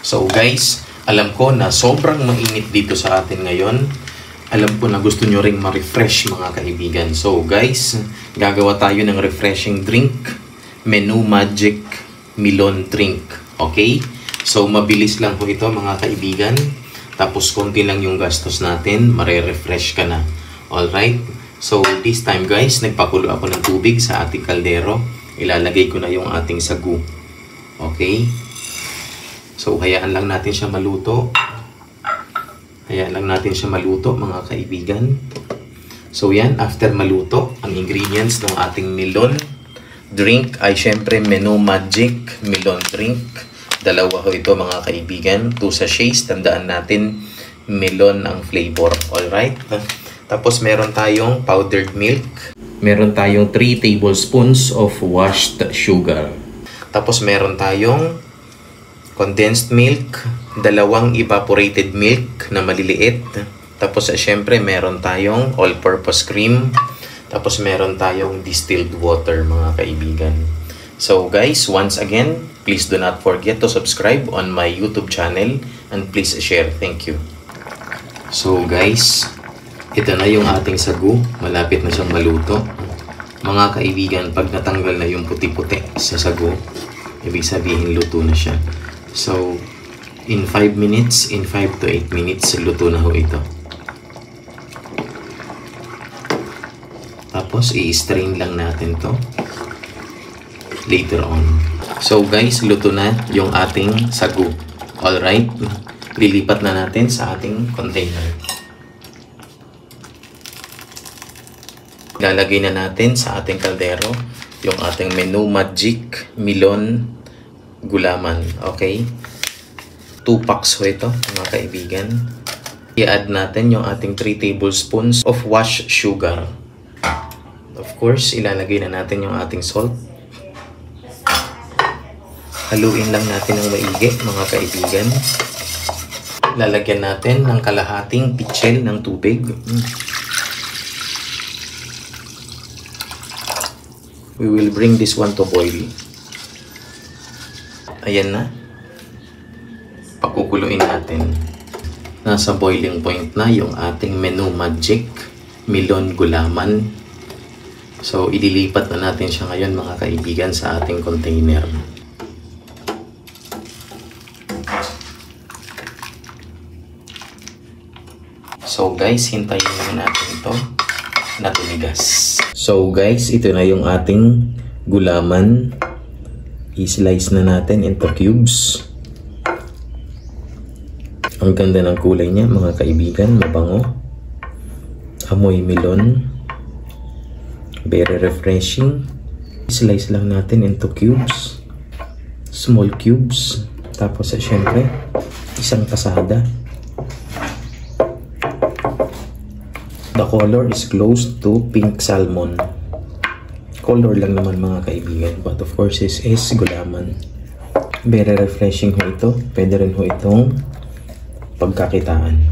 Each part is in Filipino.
So guys, alam ko na sobrang mainit dito sa atin ngayon. Alam ko na gusto nyo ring ma-refresh mga kaibigan. So guys, gagawa tayo ng refreshing drink. Menu Magic Melon Drink. Okay? So mabilis lang po ito mga kaibigan. Tapos konti lang yung gastos natin. Mare-refresh ka na. Alright? So this time guys, nagpakulo ako ng tubig sa ating kaldero. Ilalagay ko na yung ating sagu. Okay? So hayaan lang natin siya maluto. Hayaan lang natin siya maluto mga kaibigan. So yan, after maluto, ang ingredients ng ating melon drink ay syempre Menu Magic Melon Drink. Dalawa ho ito mga kaibigan. 2 sachets. Tandaan natin, melon ang flavor. Alright? Tapos meron tayong powdered milk. Meron tayong 3 tablespoons of washed sugar. Tapos meron tayong condensed milk, 2 evaporated milk na maliliit. Tapos syempre meron tayong all-purpose cream. Tapos meron tayong distilled water mga kaibigan. So guys, once again, please do not forget to subscribe on my YouTube channel and please share. Thank you. So guys, ito na yung ating sagu. Malapit na siyang maluto. Mga kaibigan, pag natanggal na yung puti-puti sa sagu, ibig sabihin luto na siya. So, in 5 minutes, in 5 to 8 minutes, luto na ho ito. Tapos, i-strain lang natin to later on. So, guys, luto na yung ating sagu. Alright? Lilipat na natin sa ating container. Lalagay na natin sa ating kaldero yung ating Menu Magic Melon Gulaman. Okay? 2 packs ho ito, mga kaibigan. I-add natin yung ating 3 tablespoons of washed sugar. Of course, ilalagay na natin yung ating salt. Haluin lang natin ng maigi, mga kaibigan. Lalagyan natin ng kalahating pitsil ng tubig. We will bring this one to boil. Ayan na. Pakukuluin natin. Nasa boiling point na yung ating Menu Magic Melon Gulaman. So, ililipat na natin siya ngayon mga kaibigan sa ating container. So guys, hintayin lang natin ito na tumigas. So guys, ito na yung ating gulaman. I-slice na natin into cubes. Ang ganda ng kulay niya mga kaibigan, mabango. Amoy melon. Very refreshing. I-slice lang natin into cubes. Small cubes. Tapos syempre, isang pasada. The color is close to pink salmon. Color lang naman mga kaibigan. But of course, is gulaman. Very refreshing ho ito. Pwede rin ho itong pagkakitaan.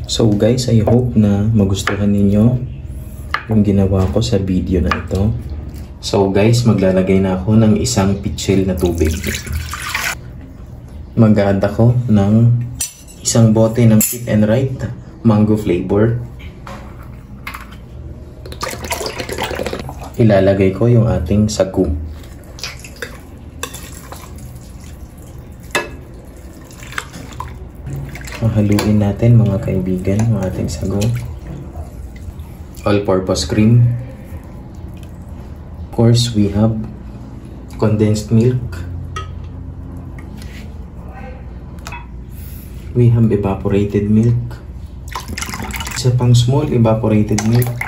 So guys, I hope na magustuhan ninyo yung ginawa ko sa video na ito. So guys, maglalagay na ako ng isang pitsil na tubig. Mag-add ako ng isang bote ng Fit and Right mango flavor. Ilalagay ko yung ating sagu. Mahaluin natin mga kaibigan yung ating sagu. All-purpose cream. Of course, we have condensed milk. We have evaporated milk. Isa pang small evaporated milk.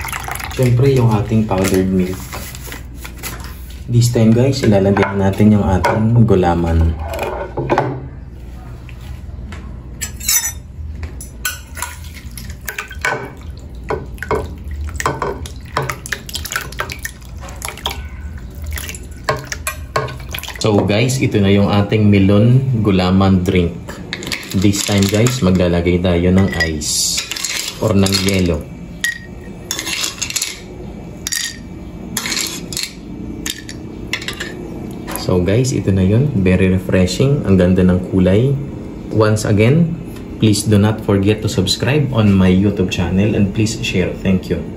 Siyempre, yung ating powdered milk. This time guys, ilalagyan natin yung ating gulaman. So guys, ito na yung ating melon gulaman drink. This time guys, maglalagay tayo ng ice or ng yelo. So guys, ito na yun. Very refreshing. Ang ganda ng kulay. Once again, please do not forget to subscribe on my YouTube channel and please share. Thank you.